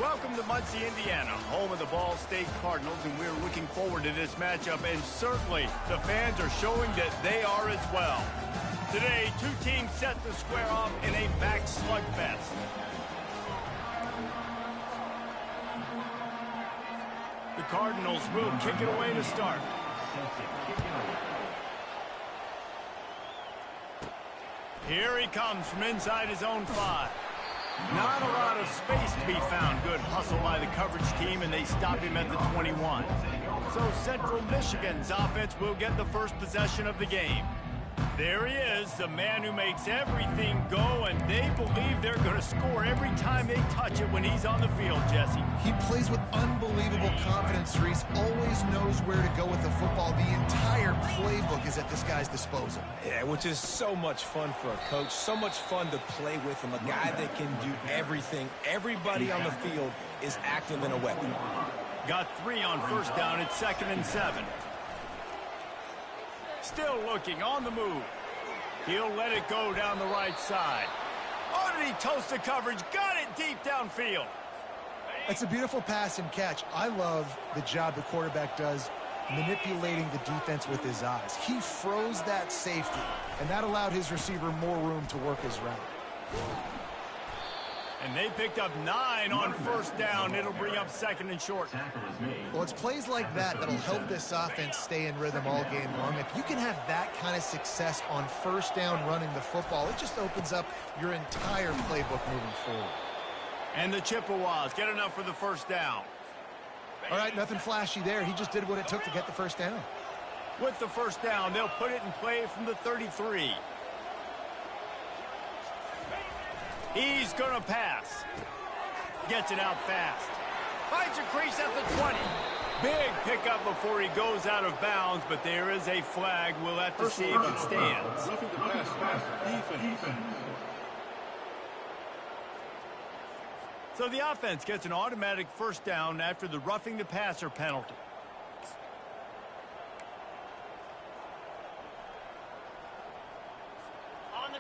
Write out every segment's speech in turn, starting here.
Welcome to Muncie, Indiana, home of the Ball State Cardinals, and we're looking forward to this matchup, and certainly the fans are showing that they are as well. Today, two teams set to square off in a back slugfest. The Cardinals will kick it away to start. Here he comes from inside his own 5. Not a lot of space to be found. Good hustle by the coverage team, and they stop him at the 21. So Central Michigan's offense will get the first possession of the game. There he is, the man who makes everything go, and they believe they're going to score every time they touch it when he's on the field, Jesse. He plays with unbelievable confidence, Reese. Always knows where to go with the football. The entire playbook is at this guy's disposal. Yeah, which is so much fun for a coach. So much fun to play with him. A guy that can do everything. Everybody on the field is active in a weapon. Got 3 on first down. It's 2nd and 7. Still looking, on the move. He'll let it go down the right side. Oh, did he toast the coverage? Got it deep downfield. It's a beautiful pass and catch. I love the job the quarterback does manipulating the defense with his eyes. He froze that safety, and that allowed his receiver more room to work his route. And they picked up 9 on first down. It'll bring up 2nd and short. Well, it's plays like that that'll help this offense stay in rhythm all game long. If you can have that kind of success on first down running the football, it just opens up your entire playbook moving forward. And the Chippewas get enough for the first down. All right, nothing flashy there. He just did what it took to get the first down. With the first down, they'll put it in play from the 33. He's going to pass. Gets it out fast. Finds a crease at the 20. Big pickup before he goes out of bounds, but there is a flag. We'll have to see if it stands. So the offense gets an automatic first down after the roughing the passer penalty.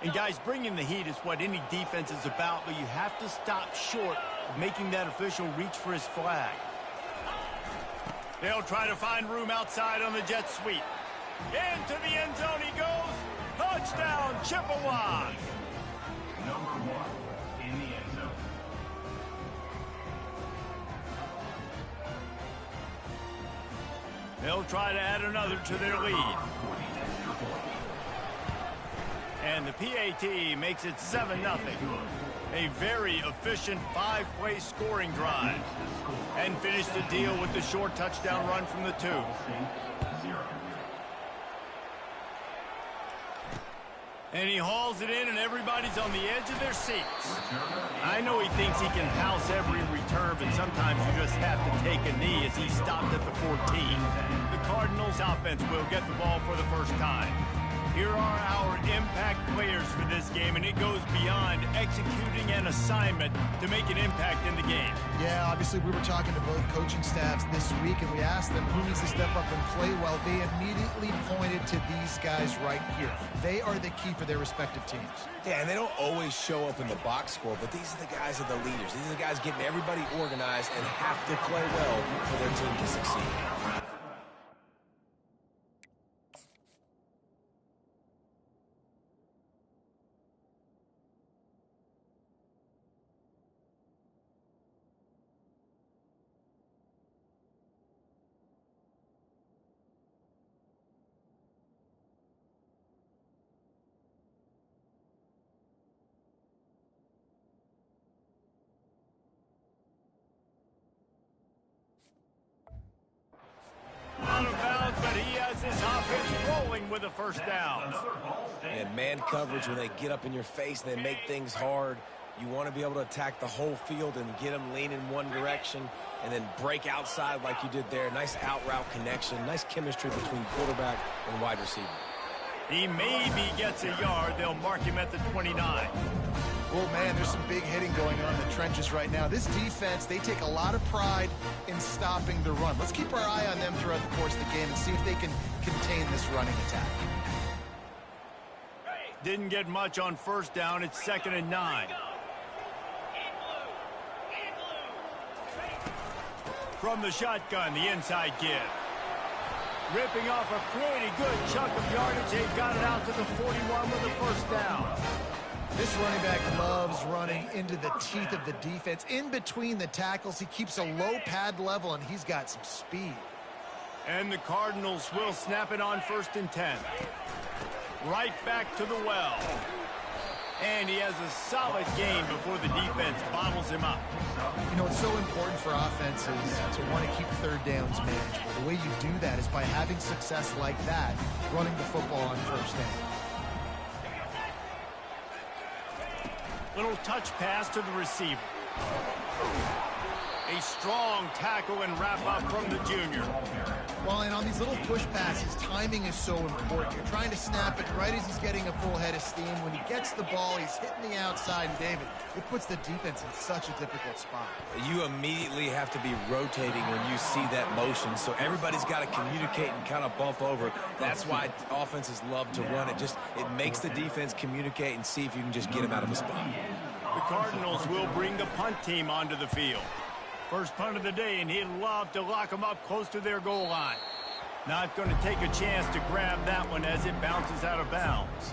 And guys, bringing the heat is what any defense is about, but you have to stop short of making that official reach for his flag. They'll try to find room outside on the jet sweep. Into the end zone he goes. Touchdown, Chippewas. Number 1 in the end zone. They'll try to add another to their lead. And the PAT makes it 7-0. A very efficient 5-play scoring drive. And finish the deal with the short touchdown run from the 2. And he hauls it in, and everybody's on the edge of their seats. I know he thinks he can house every return, but sometimes you just have to take a knee as he stopped at the 14. The Cardinals offense will get the ball for the first time. Here are our impact players for this game, and it goes beyond executing an assignment to make an impact in the game. Yeah, obviously we were talking to both coaching staffs this week, and we asked them who needs to step up and play well. They immediately pointed to these guys right here. They are the key for their respective teams. Yeah, and they don't always show up in the box score, but these are the guys that are the leaders. These are the guys getting everybody organized and have to play well for their team to succeed. Out of bounds, but he has this offense rolling with a first down. And man coverage, when they get up in your face, they make things hard. You want to be able to attack the whole field and get them lean in one direction and then break outside like you did there. Nice out route connection, nice chemistry between quarterback and wide receiver. He maybe gets a yard. They'll mark him at the 29. Oh, man, there's some big hitting going on in the trenches right now. This defense, they take a lot of pride in stopping the run. Let's keep our eye on them throughout the course of the game and see if they can contain this running attack. Didn't get much on first down. It's 2nd and 9. From the shotgun, the inside give. Ripping off a pretty good chunk of yardage. They've got it out to the 41 with a first down. This running back loves running into the teeth of the defense. In between the tackles, he keeps a low pad level, and he's got some speed. And the Cardinals will snap it on 1st and 10. Right back to the well. And he has a solid gain before the defense bottles him up. You know, it's so important for offenses to want to keep third downs manageable. The way you do that is by having success like that, running the football on 1st down. Little touch pass to the receiver. A strong tackle and wrap up from the junior. Well, and on these little push passes, timing is so important. You're trying to snap it right as he's getting a full head of steam. When he gets the ball, he's hitting the outside. And, David, it puts the defense in such a difficult spot. You immediately have to be rotating when you see that motion, so everybody's got to communicate and kind of bump over. That's why offenses love to run it. It makes the defense communicate and see if you can just get him out of a spot. The Cardinals will bring the punt team onto the field. First punt of the day, and he'd love to lock them up close to their goal line. Not going to take a chance to grab that one as it bounces out of bounds.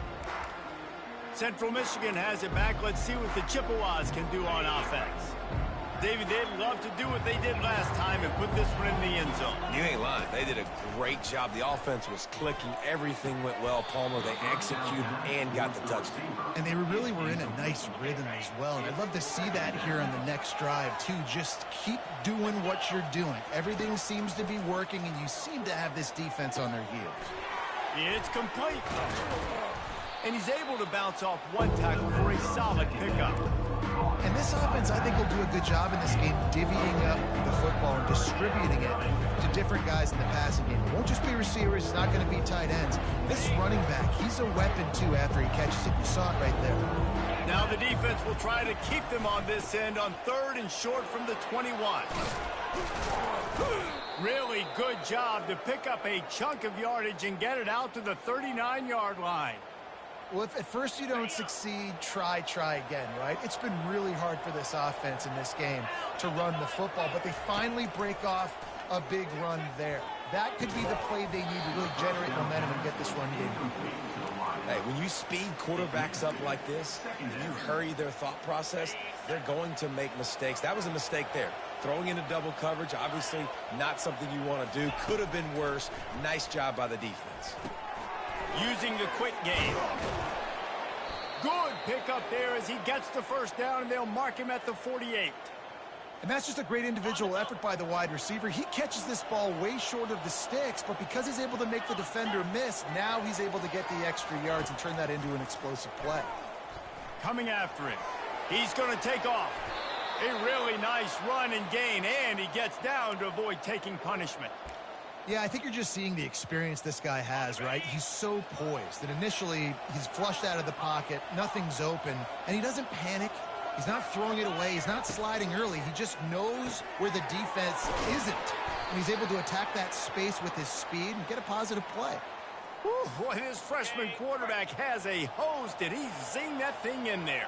Central Michigan has it back. Let's see what the Chippewas can do on offense. David, they'd love to do what they did last time and put this one in the end zone. You ain't lying. They did a great job. The offense was clicking. Everything went well. Palmer, they executed and got the touchdown. And they really were in a nice rhythm as well. And I'd love to see that here on the next drive, too. Just keep doing what you're doing. Everything seems to be working, and you seem to have this defense on their heels. It's complete. And he's able to bounce off one tackle for a solid pickup. And this offense, I think, will do a good job in this game divvying up the football and distributing it to different guys in the passing game. It won't just be receivers. It's not going to be tight ends. This running back, he's a weapon, too, after he catches it. You saw it right there. Now the defense will try to keep them on this end on 3rd and short from the 21. Really good job to pick up a chunk of yardage and get it out to the 39-yard line. Well, if at first you don't succeed, try again, right? It's been really hard for this offense in this game to run the football, but they finally break off a big run there. That could be the play they need to really generate momentum and get this run game complete. Hey, when you speed quarterbacks up like this, and you hurry their thought process, they're going to make mistakes. That was a mistake there. Throwing into double coverage, obviously not something you want to do. Could have been worse. Nice job by the defense. Using the quick game. Good pickup there as he gets the first down, and they'll mark him at the 48. And that's just a great individual effort by the wide receiver. He catches this ball way short of the sticks, but because he's able to make the defender miss, now he's able to get the extra yards and turn that into an explosive play. Coming after him. He's going to take off. A really nice run and gain, and he gets down to avoid taking punishment. Yeah, I think you're just seeing the experience this guy has, right? He's so poised that initially he's flushed out of the pocket, nothing's open, and he doesn't panic. He's not throwing it away. He's not sliding early. He just knows where the defense isn't, and he's able to attack that space with his speed and get a positive play. Whew, boy, this freshman quarterback has a hose. Did he zing that thing in there?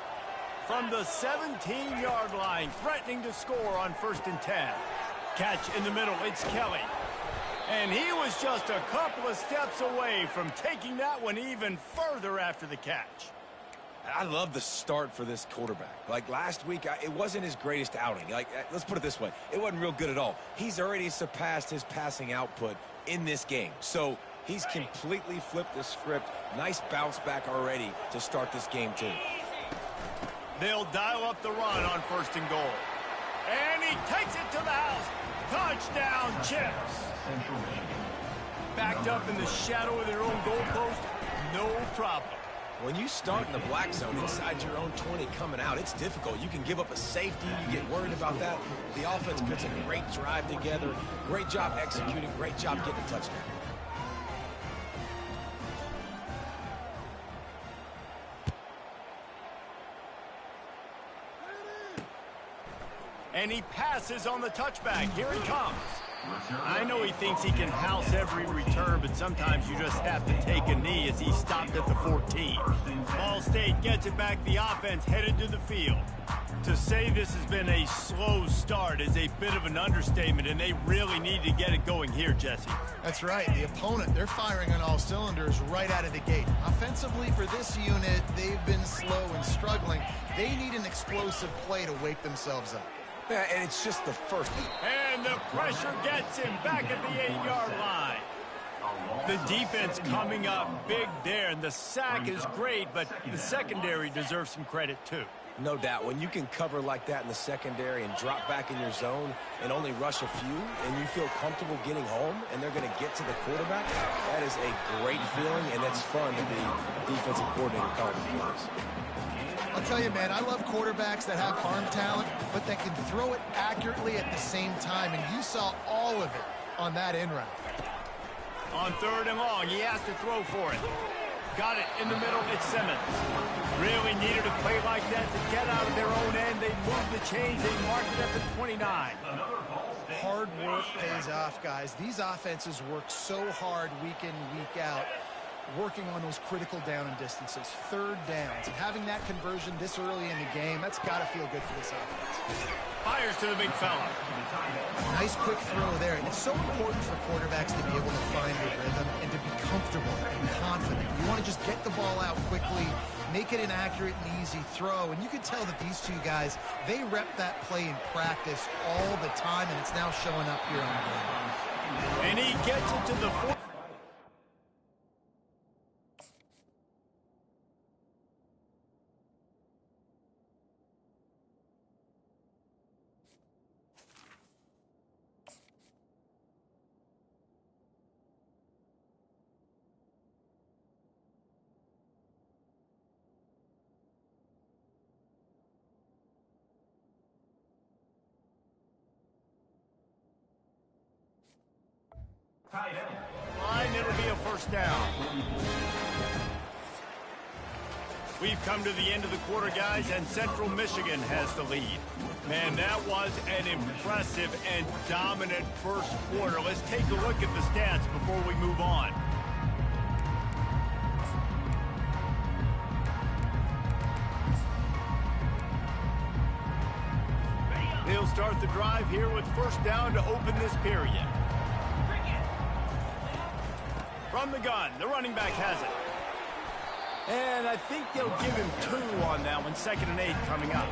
From the 17-yard line, threatening to score on 1st and 10. Catch in the middle, it's Kelly. And he was just a couple of steps away from taking that one even further after the catch. I love the start for this quarterback. Like last week, it wasn't his greatest outing. Let's put it this way. It wasn't real good at all. He's already surpassed his passing output in this game. So he's completely flipped the script. Nice bounce back already to start this game, too. They'll dial up the run on 1st and goal. And he takes it to the house. Touchdown, Chips. Backed up in the shadow of their own goalpost, no problem. When you start in the black zone inside your own 20 coming out, it's difficult. You can give up a safety. You get worried about that. The offense puts a great drive together. Great job executing. Great job getting a touchdown. And he passes on the touchback. Here he comes. I know he thinks he can house every return, but sometimes you just have to take a knee as he stopped at the 14. Ball State gets it back. The offense headed to the field. To say this has been a slow start is a bit of an understatement, and they really need to get it going here, Jesse. That's right. The opponent, they're firing on all cylinders right out of the gate. Offensively for this unit, they've been slow and struggling. They need an explosive play to wake themselves up. Yeah, and it's just the first. And the pressure gets him back at the 8-yard line. The defense coming up big there, and the sack is great, but the secondary deserves some credit too. No doubt. When you can cover like that in the secondary and drop back in your zone and only rush a few, and you feel comfortable getting home, and they're going to get to the quarterback, that is a great feeling, and it's fun to be a defensive coordinator calling plays. I'll tell you, man, I love quarterbacks that have arm talent, but that can throw it accurately at the same time, and you saw all of it on that end round. On 3rd and long, he has to throw for it. Got it in the middle, it's Simmons. Really needed a play like that to get out of their own end. They moved the chains, they marked it at the 29. Hard work pays off, guys. These offenses work so hard week in, week out, working on those critical down and distances, 3rd downs. And having that conversion this early in the game, that's got to feel good for this offense. Fires to the big fella. Nice quick throw there. It's so important for quarterbacks to be able to find their rhythm and to be comfortable and confident. You want to just get the ball out quickly, make it an accurate and easy throw. And you can tell that these two guys, they rep that play in practice all the time, and it's now showing up here on the ground. And he gets it to the 4. Line, it'll be a 1st down. We've come to the end of the quarter, guys, and Central Michigan has the lead. Man, that was an impressive and dominant first quarter. Let's take a look at the stats before we move on. They'll start the drive here with 1st down to open this period. From the gun, the running back has it. And I think they'll give him 2 on that one, 2nd and 8 coming up.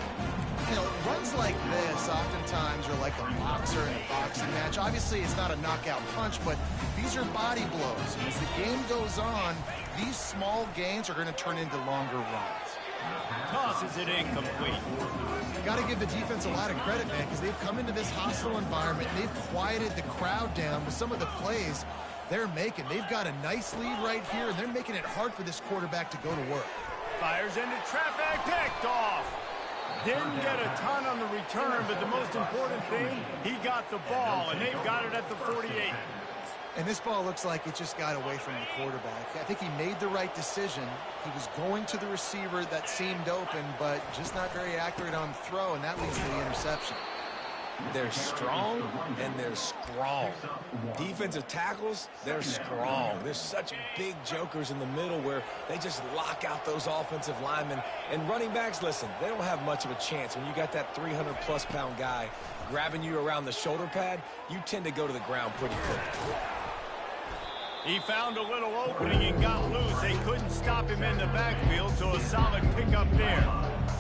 You know, runs like this oftentimes are like a boxer in a boxing match. Obviously, it's not a knockout punch, but these are body blows. And as the game goes on, these small gains are going to turn into longer runs. Tosses it incomplete. Got to give the defense a lot of credit, man, because they've come into this hostile environment. They've quieted the crowd down with some of the plays they're making. They've got a nice lead right here, and they're making it hard for this quarterback to go to work. Fires into traffic, picked off. Didn't get a ton on the return, but the most important thing, he got the ball, and they've got it at the 48. And this ball looks like it just got away from the quarterback. I think he made the right decision. He was going to the receiver that seemed open, but just not very accurate on the throw, and that leads to the interception. They're strong and they're strong. Defensive tackles, they're strong. There's such big jokers in the middle where they just lock out those offensive linemen. And running backs, listen, they don't have much of a chance. When you got that 300-plus pound guy grabbing you around the shoulder pad, you tend to go to the ground pretty quick. He found a little opening and got loose. They couldn't stop him in the backfield, so a solid pickup there.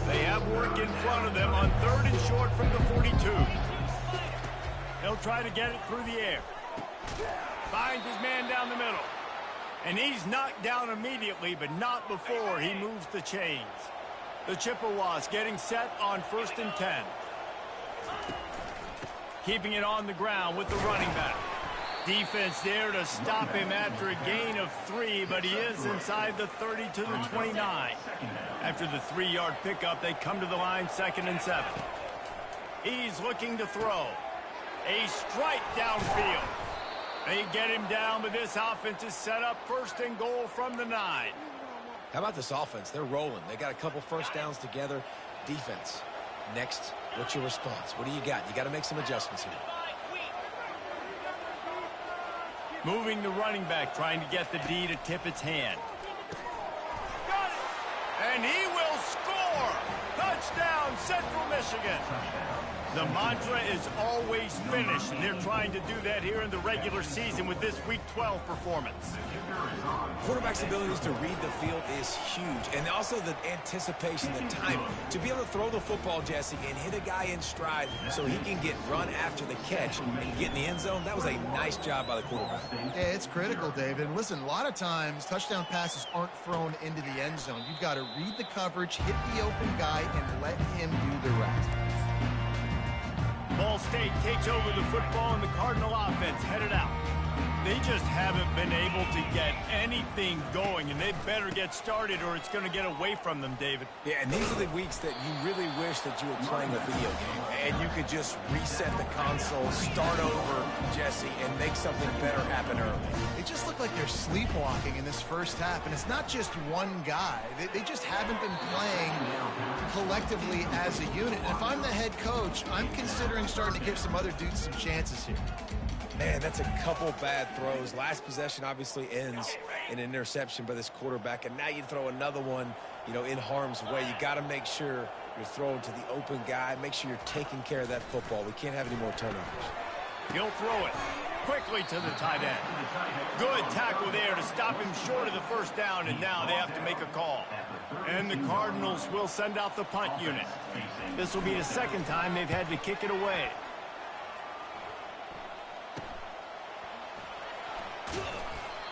They have work in front of them on 3rd and short from the 42. He'll try to get it through the air. Finds his man down the middle. And he's knocked down immediately, but not before he moves the chains. The Chippewas getting set on 1st and 10. Keeping it on the ground with the running back. Defense there to stop him after a gain of 3, but he is inside the 30 to the 29. After the 3-yard pickup, they come to the line 2nd and 7. He's looking to throw. A strike downfield. They get him down, but this offense is set up 1st and goal from the 9. How about this offense? They're rolling. They got a couple 1st downs together. Defense. Next, what's your response? What do you got? You got to make some adjustments here. Moving the running back, trying to get the D to tip its hand. Got it! And he will score! The Touchdown, Central Michigan. The mantra is always finish, and they're trying to do that here in the regular season with this Week 12 performance. Quarterback's abilities to read the field is huge, and also the anticipation, the timing. To be able to throw the football, Jesse, and hit a guy in stride so he can get run after the catch and get in the end zone, that was a nice job by the quarterback. Yeah, it's critical, David. And listen, a lot of times touchdown passes aren't thrown into the end zone. You've got to read the coverage, hit the open guy, and let him do the rest. Ball State takes over the football, and the Cardinal offense headed out. They just haven't been able to get anything going, and they better get started or it's going to get away from them, David. Yeah, and these are the weeks that you really wish that you were playing a video game and you could just reset the console, start over, Jesse, and make something better happen early. They just look like they're sleepwalking in this first half, and it's not just one guy. They just haven't been playing collectively as a unit. And if I'm the head coach, I'm considering starting to give some other dudes some chances here. Man, that's a couple bad throws. Last possession obviously ends in an interception by this quarterback, and now you throw another one, in harm's way. You got to make sure you're throwing to the open guy. Make sure you're taking care of that football. We can't have any more turnovers. He'll throw it quickly to the tight end. Good tackle there to stop him short of the first down, and now they have to make a call. And the Cardinals will send out the punt unit. This will be the second time they've had to kick it away.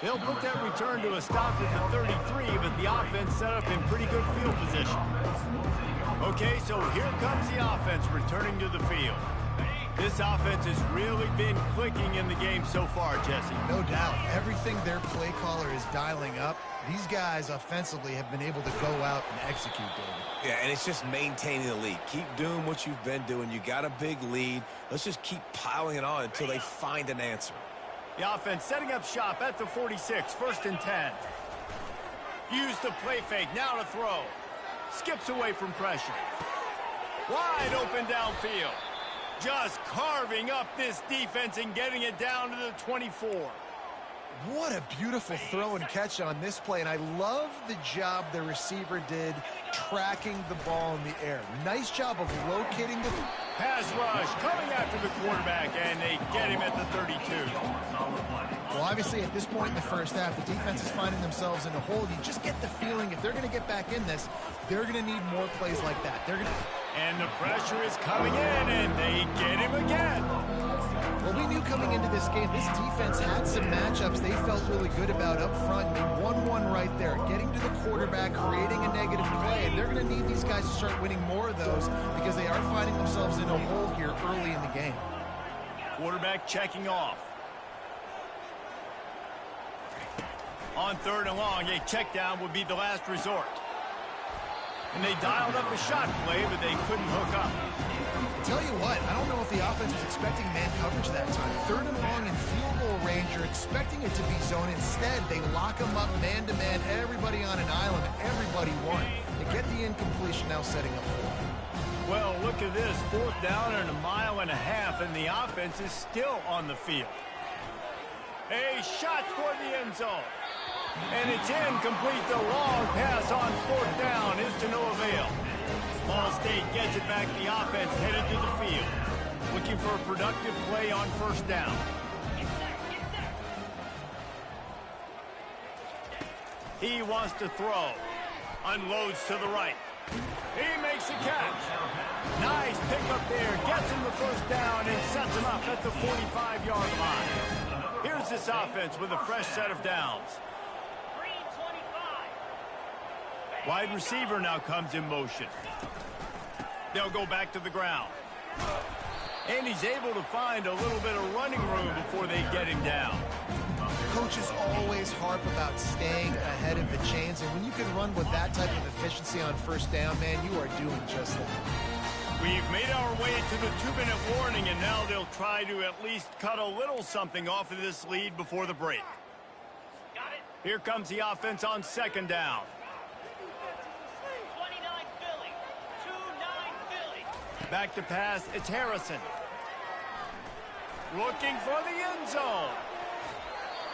They'll put that return to a stop at the 33, but the offense set up in pretty good field position. Okay, so here comes the offense returning to the field. This offense has really been clicking in the game so far, Jesse. No doubt. Everything their play caller is dialing up, these guys offensively have been able to go out and execute, David. Yeah, and it's just maintaining the lead. Keep doing what you've been doing. You got a big lead. Let's just keep piling it on until they find an answer. The offense setting up shop at the 46, 1st and 10. Use the play fake, now to throw. Skips away from pressure. Wide open downfield. Just carving up this defense and getting it down to the 24. What a beautiful throw and catch on this play, and I love the job the receiver did tracking the ball in the air. Nice job of locating the pass rush coming after the quarterback, and they get him at the 32. Well, obviously, at this point in the first half, the defense is finding themselves in a hole. You just get the feeling if they're going to get back in this, they're going to need more plays like that. And the pressure is coming in, and they get him again. Well, we knew coming into this game, this defense had some matchups they felt really good about up front. They won one right there, getting to the quarterback, creating a negative play. And they're going to need these guys to start winning more of those because they are finding themselves in a hole here early in the game. Quarterback checking off. On 3rd and long, a check down would be the last resort. And they dialed up a shot play, but they couldn't hook up. Tell you what, I don't know if the offense was expecting man coverage that time. 3rd and long in field goal range, you're expecting it to be zone. Instead, they lock them up man-to-man, everybody on an island, everybody won. They get the incompletion now setting up for them. Well, look at this. 4th down and a mile and a half, and the offense is still on the field. A shot toward the end zone. And it's incomplete. The long pass on 4th down is to no avail. Ball State gets it back. The offense headed to the field. Looking for a productive play on 1st down. He wants to throw. Unloads to the right. He makes a catch. Nice pickup there. Gets him the 1st down and sets him up at the 45-yard line. Here's this offense with a fresh set of downs. Wide receiver now comes in motion. They'll go back to the ground. And he's able to find a little bit of running room before they get him down. Coaches always harp about staying ahead of the chains, and when you can run with that type of efficiency on 1st down, man, you are doing just that. We've made our way to the 2-minute warning, and now they'll try to at least cut a little something off of this lead before the break. Here comes the offense on 2nd down. Back to pass, it's Harrison. Looking for the end zone.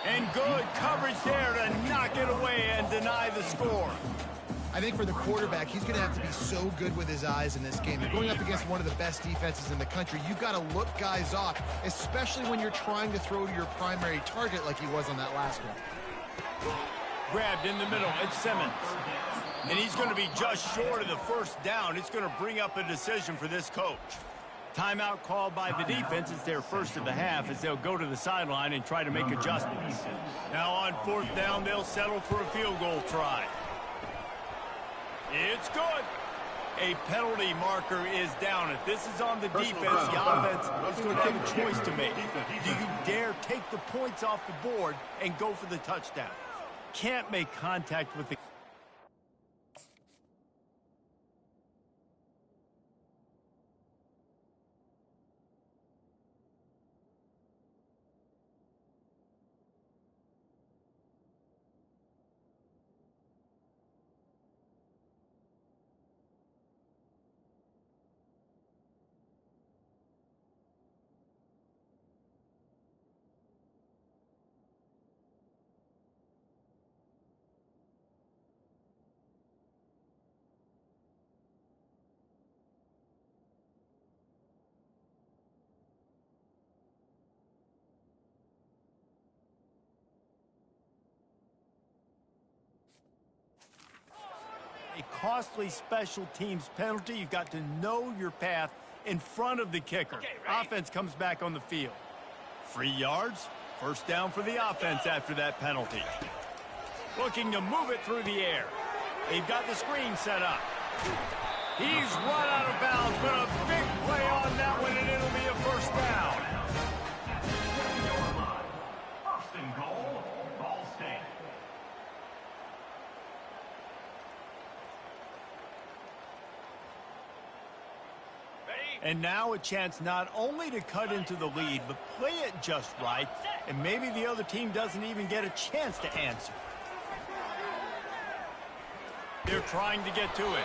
And good coverage there to knock it away and deny the score. I think for the quarterback, he's going to have to be so good with his eyes in this game. You're going up against one of the best defenses in the country. You've got to look guys off, especially when you're trying to throw to your primary target like he was on that last one. Grabbed in the middle. It's Simmons. And he's going to be just short of the first down. It's going to bring up a decision for this coach. Timeout called by the defense. It's their first of the half as they'll go to the sideline and try to make adjustments. Now on fourth down, they'll settle for a field goal try. It's good. A penalty marker is down. If this is on the defense, the offense is going to have a choice to make. Do you dare take the points off the board and go for the touchdown? Can't make contact with the... A costly special teams penalty. You've got to know your path in front of the kicker. Offense comes back on the field. 3 yards. First down for the offense after that penalty. Looking to move it through the air. They've got the screen set up. He's run out of bounds, but a big play on that one, and it'll be a first down. First and goal, Ball State. And now a chance not only to cut into the lead, but play it just right, and maybe the other team doesn't even get a chance to answer. They're trying to get to it.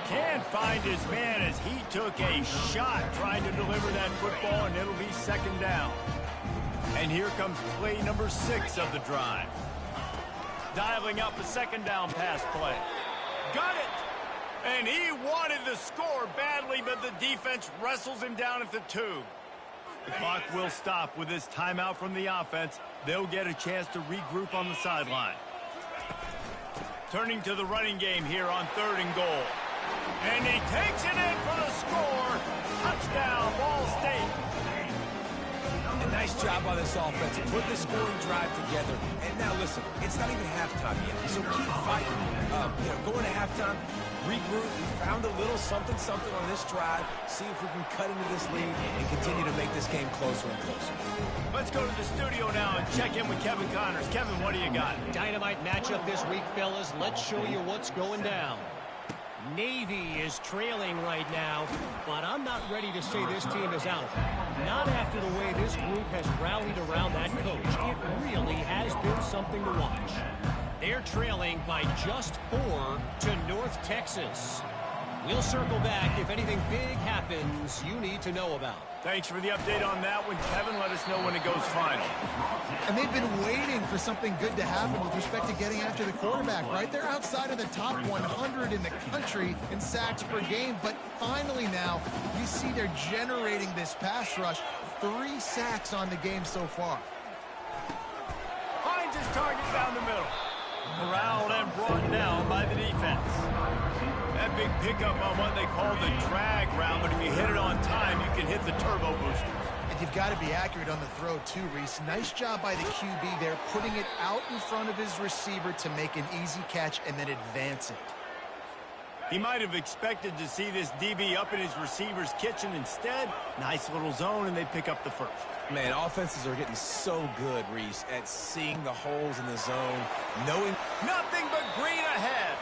Can't find his man as he took a shot trying to deliver that football, and it'll be second down. And here comes play number 6 of the drive. Dialing up a second down pass play. Got it! And he wanted the score badly, but the defense wrestles him down at the 2. The clock will stop with this timeout from the offense. They'll get a chance to regroup on the sideline. Turning to the running game here on 3rd and goal. And he takes it in for the score. Touchdown, Ball State. A nice job by this offense. Put the scoring drive together. And now listen, it's not even halftime yet, so keep fighting. Going to halftime, regroup. We found a little something on this drive. See if we can cut into this lead and continue to make this game closer and closer. Let's go to the studio now and check in with Kevin Connors. Kevin, what do you got? Dynamite matchup this week, fellas. Let's show you what's going down. Navy is trailing right now, but I'm not ready to say this team is out. Not after the way this group has rallied around that coach. It really has been something to watch. They're trailing by just 4 to North Texas. We'll circle back if anything big happens you need to know about. Thanks for the update on that one, Kevin. Let us know when it goes final. And they've been waiting for something good to happen with respect to getting after the quarterback, right? They're outside of the top 100 in the country in sacks per game, but finally now you see they're generating this pass rush. 3 sacks on the game so far. Finds his target down the middle. Corralled and brought down by the defense. That big pickup on what they call the drag route, but if you hit it on time, you can hit the turbo boosters. And you've got to be accurate on the throw too, Reese. Nice job by the QB there, putting it out in front of his receiver to make an easy catch and then advance it. He might have expected to see this DB up in his receiver's kitchen. Instead, nice little zone, and they pick up the first. Man, offenses are getting so good, Reese, at seeing the holes in the zone, knowing nothing but green ahead.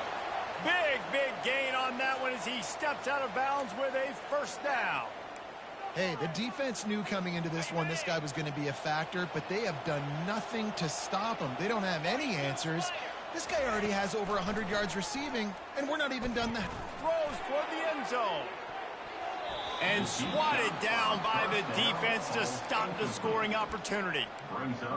Big gain on that one as he steps out of bounds with a first down. Hey, the defense knew coming into this one this guy was going to be a factor, but they have done nothing to stop him. They don't have any answers. This guy already has over 100 yards receiving, and we're not even done that. Throws toward the end zone. And swatted down by the defense to stop the scoring opportunity.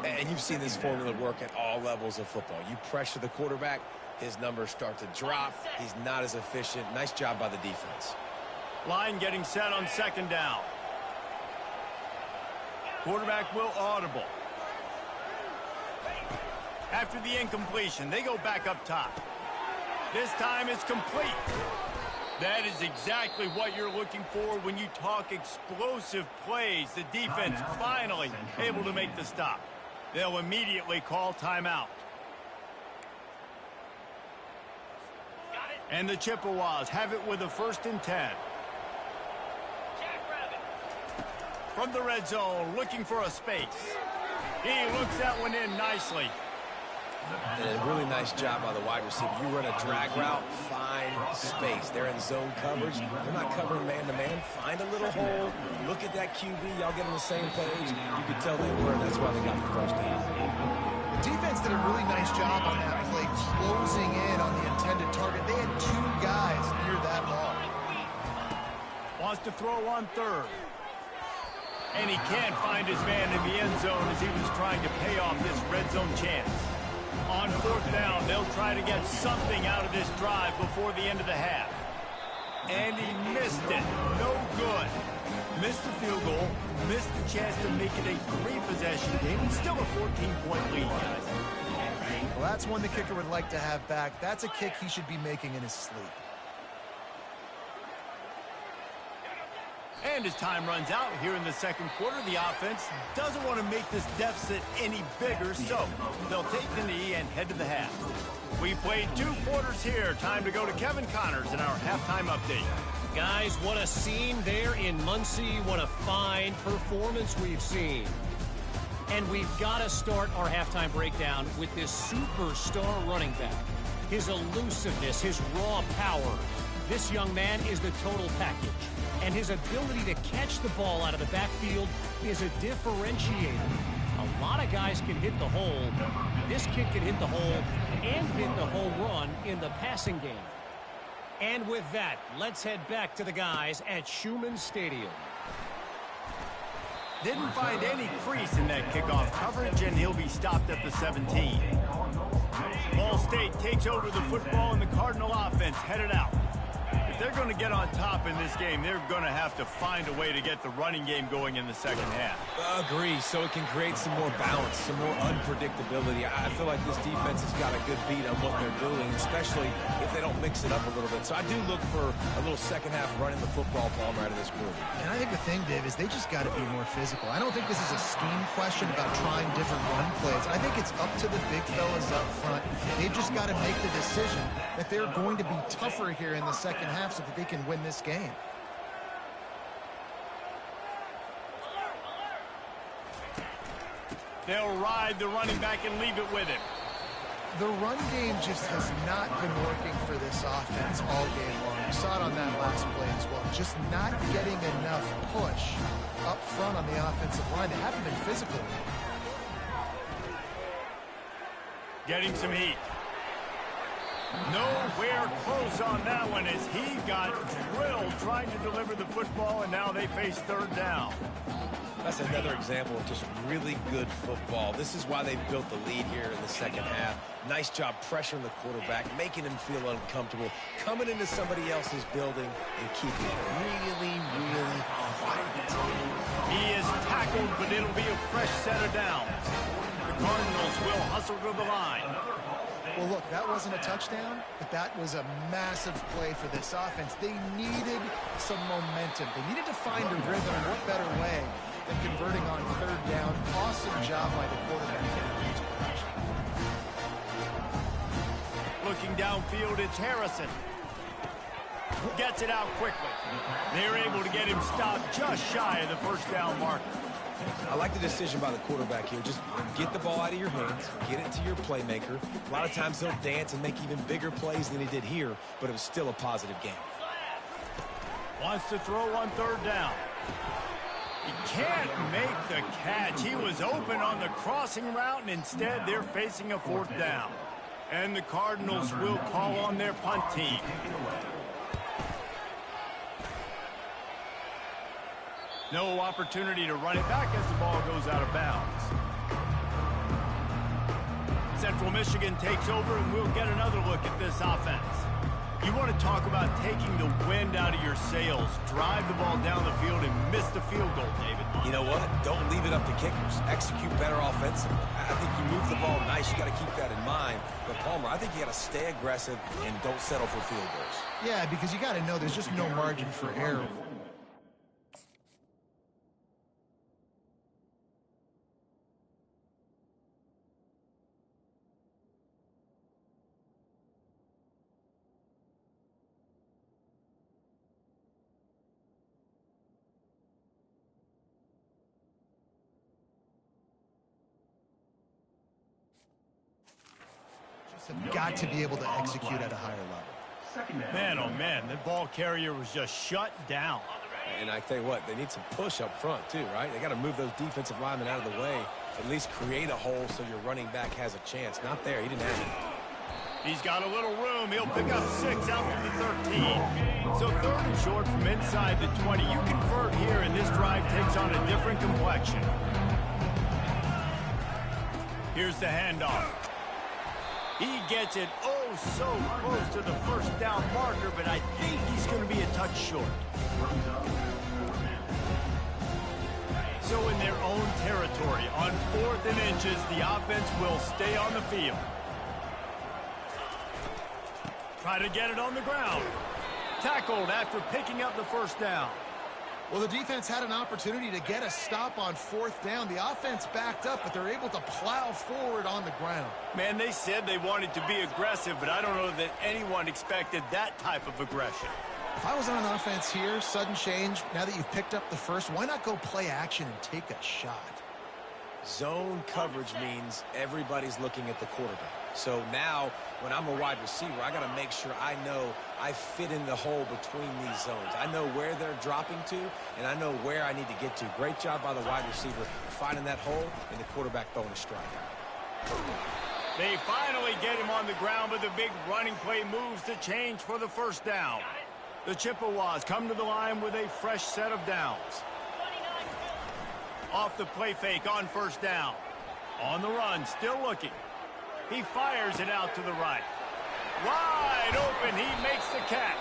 And you've seen this formula work at all levels of football. You pressure the quarterback, his numbers start to drop. He's not as efficient. Nice job by the defense. Line getting set on second down. Quarterback will audible. After the incompletion, they go back up top. This time it's complete. That is exactly what you're looking for when you talk explosive plays. The defense finally able to make the stop. They'll immediately call timeout. And the Chippewas have it with a 1st and 10. From the red zone, looking for a space. He looks that one in nicely. And a really nice job by the wide receiver. You run a drag route, find space. They're in zone coverage. They're not covering man-to-man. Find a little hole. Look at that QB. Y'all get on the same page. You can tell they were, and that's why they got the 1st down. Defense did a really nice job on that play, closing in on the intended target. They had 2 guys near that ball. Wants to throw on 3rd. And he can't find his man in the end zone as he was trying to pay off this red zone chance. On 4th down, they'll try to get something out of this drive before the end of the half. And he missed it. No good. Missed the field goal, missed the chance to make it a 3-possession game, and still a 14-point lead, guys. Well, that's one the kicker would like to have back. That's a kick he should be making in his sleep. And as time runs out here in the 2nd quarter, the offense doesn't want to make this deficit any bigger, so they'll take the knee and head to the half. We played 2 quarters here. Time to go to Kevin Connors in our halftime update. Guys, what a scene there in Muncie. What a fine performance we've seen. And we've got to start our halftime breakdown with this superstar running back. His elusiveness, his raw power. This young man is the total package. And his ability to catch the ball out of the backfield is a differentiator. A lot of guys can hit the hole. This kid can hit the hole and hit the home run in the passing game. And with that, let's head back to the guys at Schumann Stadium. Didn't find any crease in that kickoff coverage, and he'll be stopped at the 17. Ball State takes over the football, and the Cardinal offense headed out. If they're going to get on top in this game, they're going to have to find a way to get the running game going in the 2nd half. Agree, so it can create some more balance, some more unpredictability. I feel like this defense has got a good beat on what they're doing, especially if they don't mix it up a little bit. So I do look for a little 2nd half running the football ball right of this group. And I think the thing, Dave, is they just got to be more physical. I don't think this is a scheme question about trying different run plays. I think it's up to the big fellas up front. They've just got to make the decision that they're going to be tougher here in the 2nd half so that they can win this game. They'll ride the running back and leave it with him. The run game just has not been working for this offense all game long. You saw it on that last play as well. Just not getting enough push up front on the offensive line. They haven't been physical. Getting some heat. Nowhere close on that one as he got drilled trying to deliver the football, and now they face 3rd down. That's another example of just really good football. This is why they've built the lead here in the 2nd half. Nice job pressuring the quarterback, making him feel uncomfortable, coming into somebody else's building and keeping it really, really quiet. He is tackled, but it'll be a fresh set of downs. The Cardinals will hustle to the line. Well, look, that wasn't a touchdown, but that was a massive play for this offense. They needed some momentum. They needed to find a rhythm. What better way than converting on 3rd down? Awesome job by the quarterback getting his production. Looking downfield, it's Harrison. Gets it out quickly. They're able to get him stopped just shy of the 1st down marker. I like the decision by the quarterback here. Just get the ball out of your hands, get it to your playmaker. A lot of times he'll dance and make even bigger plays than he did here, but it was still a positive game. Wants to throw on 3rd down. He can't make the catch. He was open on the crossing route, and instead they're facing a 4th down. And the Cardinals will call on their punt team. No opportunity to run it back as the ball goes out of bounds. Central Michigan takes over, and we'll get another look at this offense. You want to talk about taking the wind out of your sails. Drive the ball down the field and miss the field goal, David. You know what? Don't leave it up to kickers. Execute better offensively. I think you move the ball nice. You got to keep that in mind. But, Palmer, I think you got to stay aggressive and don't settle for field goals. Yeah, because you got to know there's just no margin for error. Have got to be able to execute at a higher level. Man, oh man, the ball carrier was just shut down. And I tell you what, they need some push up front too, right? They got to move those defensive linemen out of the way, at least create a hole so your running back has a chance. Not there, he didn't have it. He's got a little room. He'll pick up 6 out to the 13. So 3rd and short from inside the 20. You convert here, and this drive takes on a different complexion. Here's the handoff. He gets it oh so close to the first down marker, but I think he's going to be a touch short. So in their own territory, on 4th and inches, the offense will stay on the field. Try to get it on the ground. Tackled after picking up the first down. Well, the defense had an opportunity to get a stop on 4th down. The offense backed up, but they're able to plow forward on the ground. Man, they said they wanted to be aggressive, but I don't know that anyone expected that type of aggression. If I was on an offense here, sudden change, now that you've picked up the first, why not go play action and take a shot? Zone coverage means everybody's looking at the quarterback. So now, when I'm a wide receiver, I got to make sure I know I fit in the hole between these zones. I know where they're dropping to, and I know where I need to get to. Great job by the wide receiver finding that hole, and the quarterback throwing a strike. They finally get him on the ground, but the big running play moves the change for the first down. The Chippewas come to the line with a fresh set of downs. Off the play fake on first down. On the run, still looking. He fires it out to the right. Wide open, he makes the catch.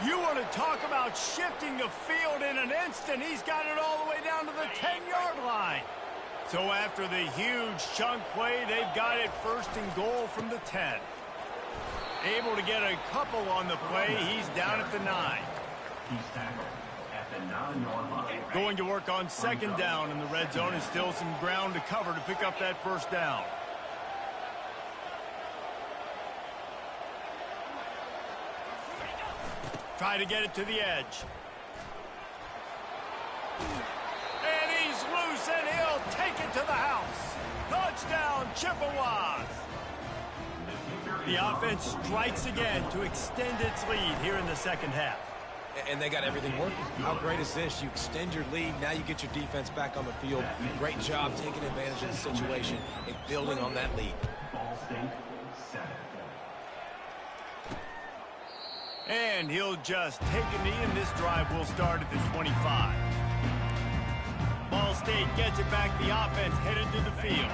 You want to talk about shifting the field in an instant. He's got it all the way down to the 10-yard line. So after the huge chunk play, they've got it 1st and goal from the 10. Able to get a couple on the play, he's down at the 9. He's tackled at the 9-yard line. Going to work on 2nd down in the red zone, and still some ground to cover to pick up that first down. Try to get it to the edge. And he's loose, and he'll take it to the house. Touchdown, Chippewas. The offense strikes again to extend its lead here in the second half. And they got everything working. How great is this? You extend your lead, now you get your defense back on the field. Great job taking advantage of the situation and building on that lead. Ball State 7. And he'll just take a knee, and this drive will start at the 25. Ball State gets it back. The offense headed to the field.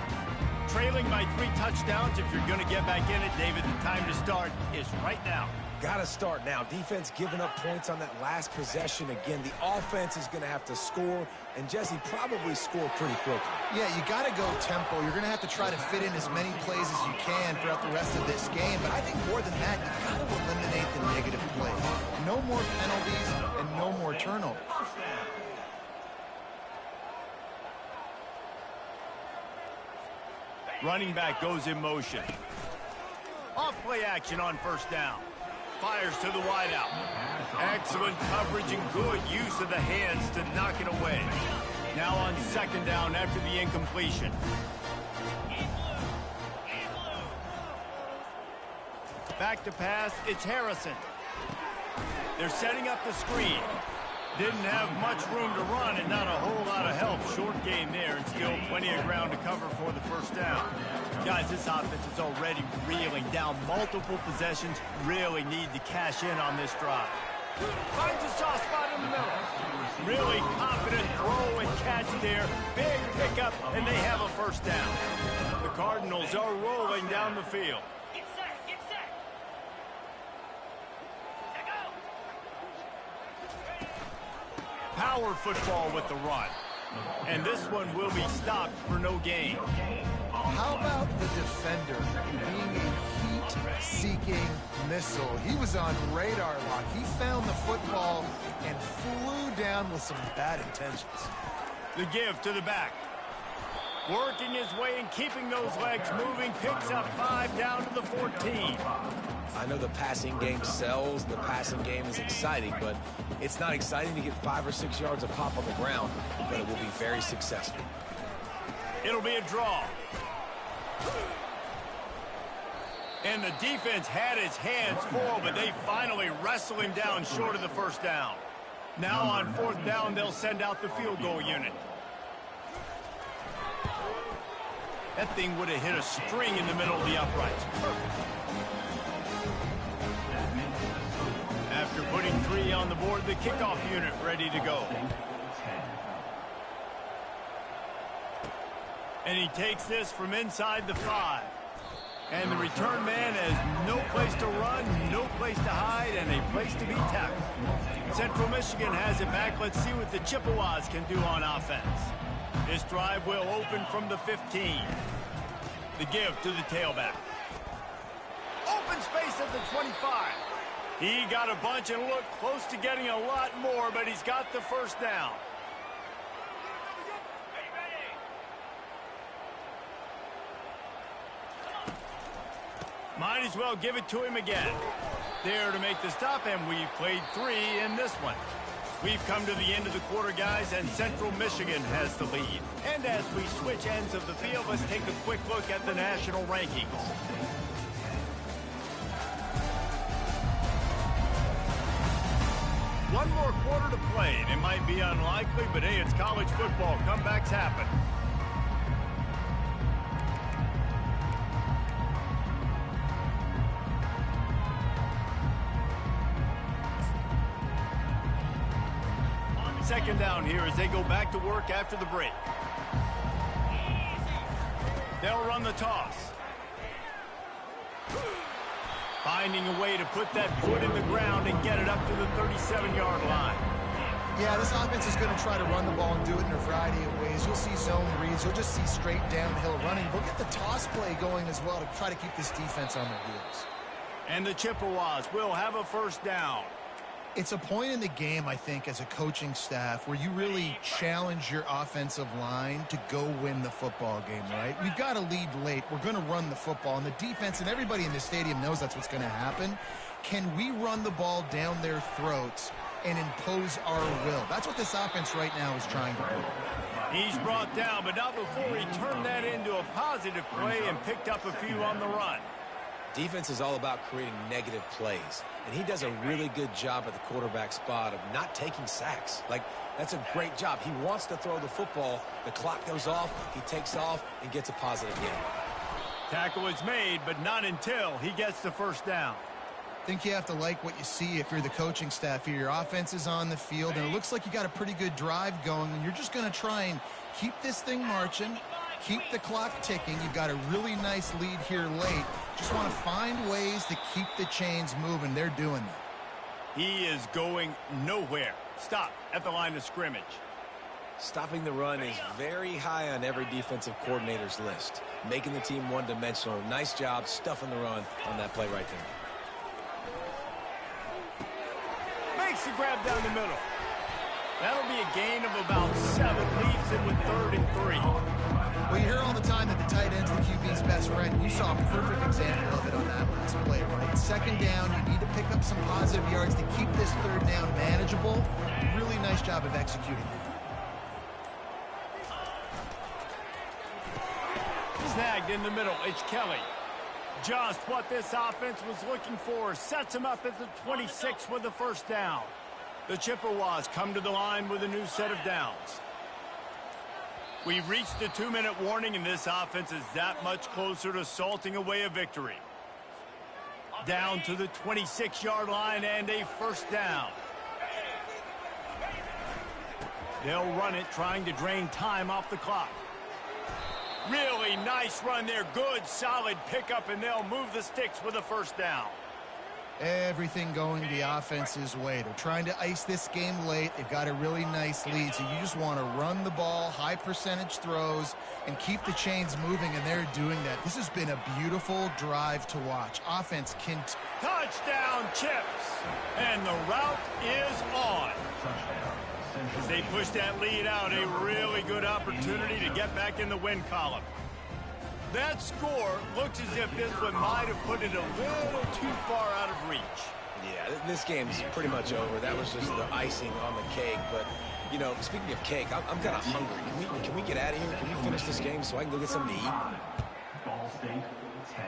Trailing by 3 touchdowns. If you're going to get back in it, David, the time to start is right now. Got to start now. Defense giving up points on that last possession. Again, the offense is going to have to score, and Jesse probably score pretty quickly. Yeah, you got to go tempo. You're going to have to try to fit in as many plays as you can throughout the rest of this game. But I think more than that, you've got to eliminate the negative plays. No more penalties and no more turnovers. Running back goes in motion. Off play action on first down. Fires to the wideout. Excellent coverage and good use of the hands to knock it away. Now on 2nd down after the incompletion. Back to pass, it's Harrison. They're setting up the screen. Didn't have much room to run and not a whole lot of help. Short gain there and still plenty of ground to cover for the first down. Guys, this offense is already reeling down multiple possessions. Really need to cash in on this drive. Finds a soft spot in the middle. Really confident throw and catch there. Big pickup, and they have a first down. The Cardinals are rolling down the field. Get set, get set. Power football with the run. And this one will be stopped for no gain. How about the defender being a heat-seeking missile? He was on radar lock. He found the football and flew down with some bad intentions. The give to the back. Working his way and keeping those legs moving. Picks up 5 down to the 14. I know the passing game sells, the passing game is exciting, but it's not exciting to get 5 or 6 yards of pop on the ground, but it will be very successful. It'll be a draw. And the defense had his hands full, but they finally wrestle him down short of the first down. Now on 4th down, they'll send out the field goal unit. That thing would have hit a string in the middle of the uprights. Perfect. After putting 3 on the board, the kickoff unit ready to go. And he takes this from inside the 5. And the return man has no place to run, no place to hide, and a place to be tackled. Central Michigan has it back. Let's see what the Chippewas can do on offense. This drive will open from the 15. The give to the tailback. Open space at the 25. He got a bunch and looked close to getting a lot more, but he's got the first down. Might as well give it to him again. There to make the stop, and we've played 3 in this one. We've come to the end of the quarter, guys, and Central Michigan has the lead. And as we switch ends of the field, let's take a quick look at the national rankings. One more quarter to play, and it might be unlikely, but hey, it's college football. Comebacks happen. Second down here as they go back to work after the break. They'll run the toss. Finding a way to put that foot in the ground and get it up to the 37-yard line. Yeah, this offense is going to try to run the ball and do it in a variety of ways. You'll see zone reads. You'll just see straight downhill running. We'll get the toss play going as well to try to keep this defense on their heels. And the Chippewas will have a first down. It's a point in the game, I think, as a coaching staff where you really challenge your offensive line to go win the football game, right? We've got to lead late. We're going to run the football, and the defense and everybody in the stadium knows that's what's going to happen. Can we run the ball down their throats and impose our will? That's what this offense right now is trying to do. He's brought down, but not before he turned that into a positive play and picked up a few on the run. Defense is all about creating negative plays, and he does a really good job at the quarterback spot of not taking sacks. Like, that's a great job. He wants to throw the football. The clock goes off, he takes off, and gets a positive gain. Tackle is made, but not until he gets the first down. I think you have to like what you see if you're the coaching staff here. Your offense is on the field, and it looks like you got a pretty good drive going, and you're just going to try and keep this thing marching, keep the clock ticking. You've got a really nice lead here late. Just want to find ways to keep the chains moving. They're doing that. He is going nowhere. Stop at the line of scrimmage. Stopping the run is very high on every defensive coordinator's list. Making the team one-dimensional. Nice job stuffing the run on that play right there. Makes the grab down the middle. That'll be a gain of about 7. Leaves it with 3rd and 3. Well, you hear all the time that the tight end's the QB's best friend. You saw a perfect example of it on that last play, right? Second down, you need to pick up some positive yards to keep this 3rd down manageable. Really nice job of executing that. Snagged in the middle. It's Kelly. Just what this offense was looking for. Sets him up at the 26 with the first down. The Chippewas come to the line with a new set of downs. We've reached the 2-minute warning, and this offense is that much closer to salting away a victory. Down to the 26-yard line and a first down. They'll run it, trying to drain time off the clock. Really nice run there. Good, solid pickup, and they'll move the sticks with a first down. Everything going the offense's way. They're trying to ice this game late. They've got a really nice lead, so you just want to run the ball, high percentage throws, and keep the chains moving, and they're doing that. This has been a beautiful drive to watch. Offense can... Touchdown, Chips! And the route is on. As they push that lead out, a really good opportunity to get back in the win column. That score looks as if this one might have put it a little too far out of reach. Yeah, this game's pretty much over. That was just the icing on the cake. But, you know, speaking of cake, I'm kind of hungry. Can we get out of here? Can we finish this game so I can go get something to eat? Ball State 10.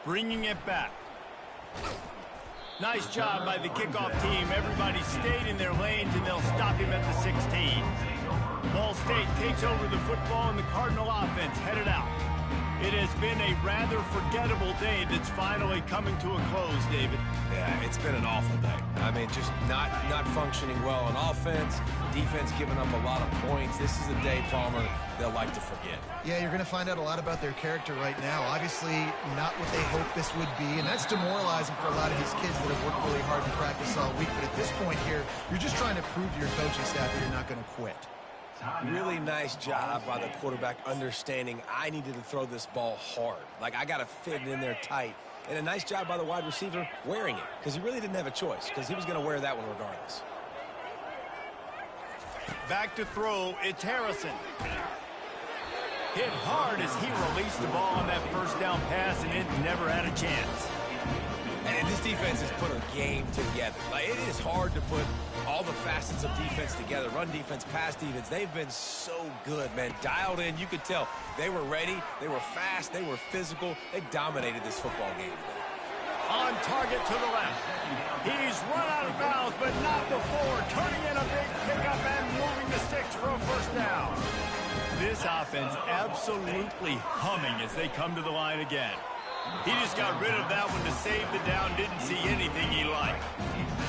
Bringing it back. Nice job by the kickoff team. Everybody stayed in their lanes, and they'll stop him at the 16. Ball State takes over the football, and the Cardinal offense headed out. It has been a rather forgettable day that's finally coming to a close, David. Yeah, it's been an awful day. I mean, just not functioning well on offense, defense giving up a lot of points. This is a day, Palmer, they'll like to forget. Yeah, you're going to find out a lot about their character right now. Obviously, not what they hoped this would be, and that's demoralizing for a lot of these kids that have worked really hard in practice all week. But at this point here, you're just trying to prove to your coaching staff that you're not going to quit. Really nice job by the quarterback understanding I needed to throw this ball hard. Like, I got to fit it in there tight. And a nice job by the wide receiver wearing it, because he really didn't have a choice, because he was going to wear that one regardless. Back to throw, it's Harrison. Hit hard as he released the ball on that first down pass, and it never had a chance. And this defense has put a game together. Like, it is hard to put all the facets of defense together. Run defense, pass defense. They've been so good, man. Dialed in. You could tell they were ready. They were fast. They were physical. They dominated this football game today. On target to the left. He's run out of bounds, but not before. Turning in a big pickup and moving the sticks for a first down. This offense absolutely humming as they come to the line again. He just got rid of that one to save the down. Didn't see anything he liked.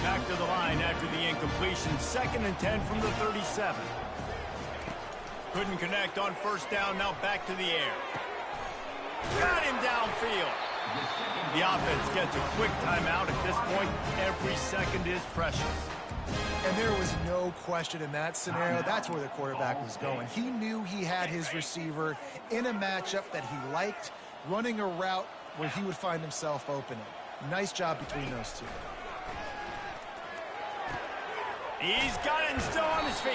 Back to the line after the incompletion. 2nd and 10 from the 37. Couldn't connect on first down. Now back to the air. Got him downfield. The offense gets a quick timeout. At this point, every second is precious. And there was no question in that scenario. That's where the quarterback was going. He knew he had his receiver in a matchup that he liked, running a route where he would find himself opening. Nice job between those two. He's got it and still on his feet.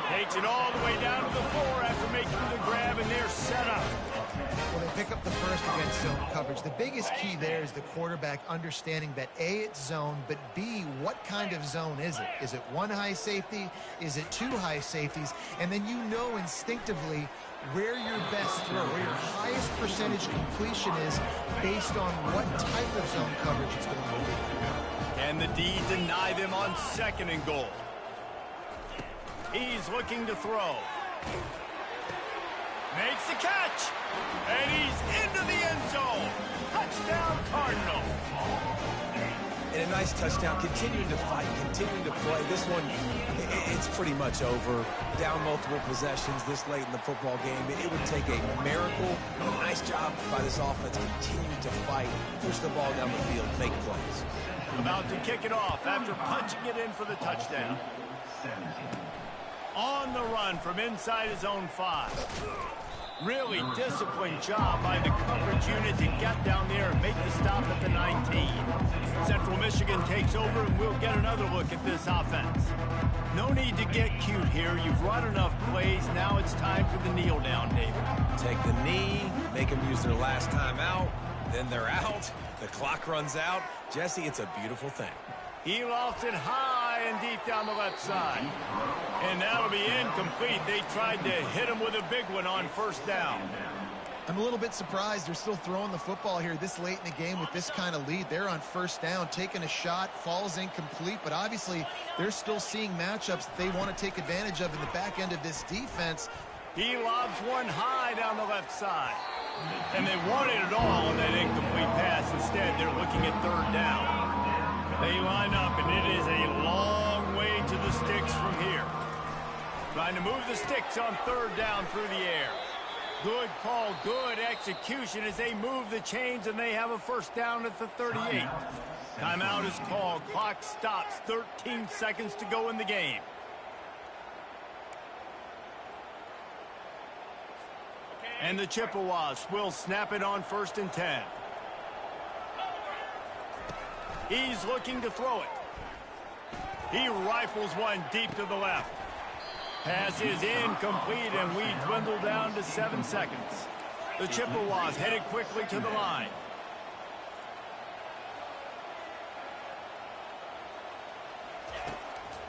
Takes it all the way down to the floor after making the grab, and they're set up. Well, they pick up the first against zone coverage. The biggest key there is the quarterback understanding that A, it's zone, but B, what kind of zone is it? Is it one high safety? Is it two high safeties? And then you know instinctively where your best throw, where your highest percentage completion is based on what type of zone coverage it's going to be. Can the D deny them on 2nd and goal? He's looking to throw. Makes the catch. And he's into the end zone. Touchdown, Cardinal. And a nice touchdown. Continuing to fight, continuing to play. This one, it's pretty much over. Down multiple possessions this late in the football game. It would take a miracle. A nice job by this offense. Continuing to fight, push the ball down the field, make plays. About to kick it off after punching it in for the touchdown. On the run from inside his own 5. Really disciplined job by the coverage unit to get down there and make the stop at the 19. Central Michigan takes over, and we'll get another look at this offense. No need to get cute here. You've run enough plays. Now it's time for the kneel down, David. Take the knee, make them use their last time out, then they're out. The clock runs out. Jesse, it's a beautiful thing. He lofts it high and deep down the left side. And that'll be incomplete. They tried to hit him with a big one on first down. I'm a little bit surprised they're still throwing the football here this late in the game with this kind of lead. They're on first down, taking a shot, falls incomplete, but obviously they're still seeing matchups that they want to take advantage of in the back end of this defense. He lobs one high down the left side. And they wanted it all on that incomplete pass. Instead, they're looking at third down. They line up, and it is a long way to the sticks from here. Trying to move the sticks on third down through the air. Good call, good execution as they move the chains, and they have a first down at the 38. Timeout is called. Clock stops. 13 seconds to go in the game. And the Chippewas will snap it on 1st and 10. He's looking to throw it. He rifles one deep to the left. Pass is incomplete, and we dwindle down to 7 seconds. The Chippewas headed quickly to the line.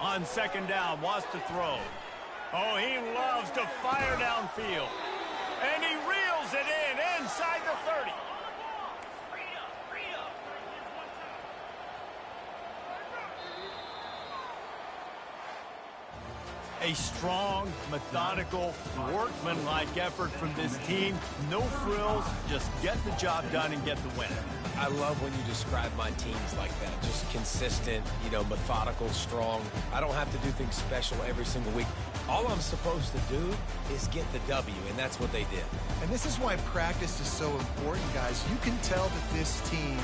On 2nd down, wants to throw. Oh, he loves to fire downfield. And he reels it in inside the 30. A strong, methodical, workmanlike effort from this team. No frills, just get the job done and get the win. I love when you describe my teams like that. Just consistent, methodical, strong. I don't have to do things special every single week. All I'm supposed to do is get the W, and that's what they did. And this is why practice is so important, guys. You can tell that this team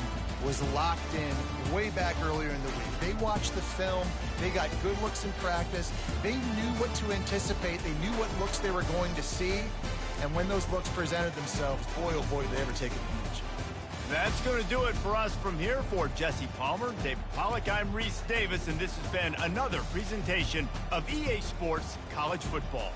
was locked in way back earlier in the week. They watched the film. They got good looks in practice. They knew what to anticipate. They knew what looks they were going to see. And when those looks presented themselves, boy, oh boy, did they ever take advantage. That's going to do it for us from here. For Jesse Palmer, David Pollack, I'm Reese Davis, and this has been another presentation of EA Sports College Football.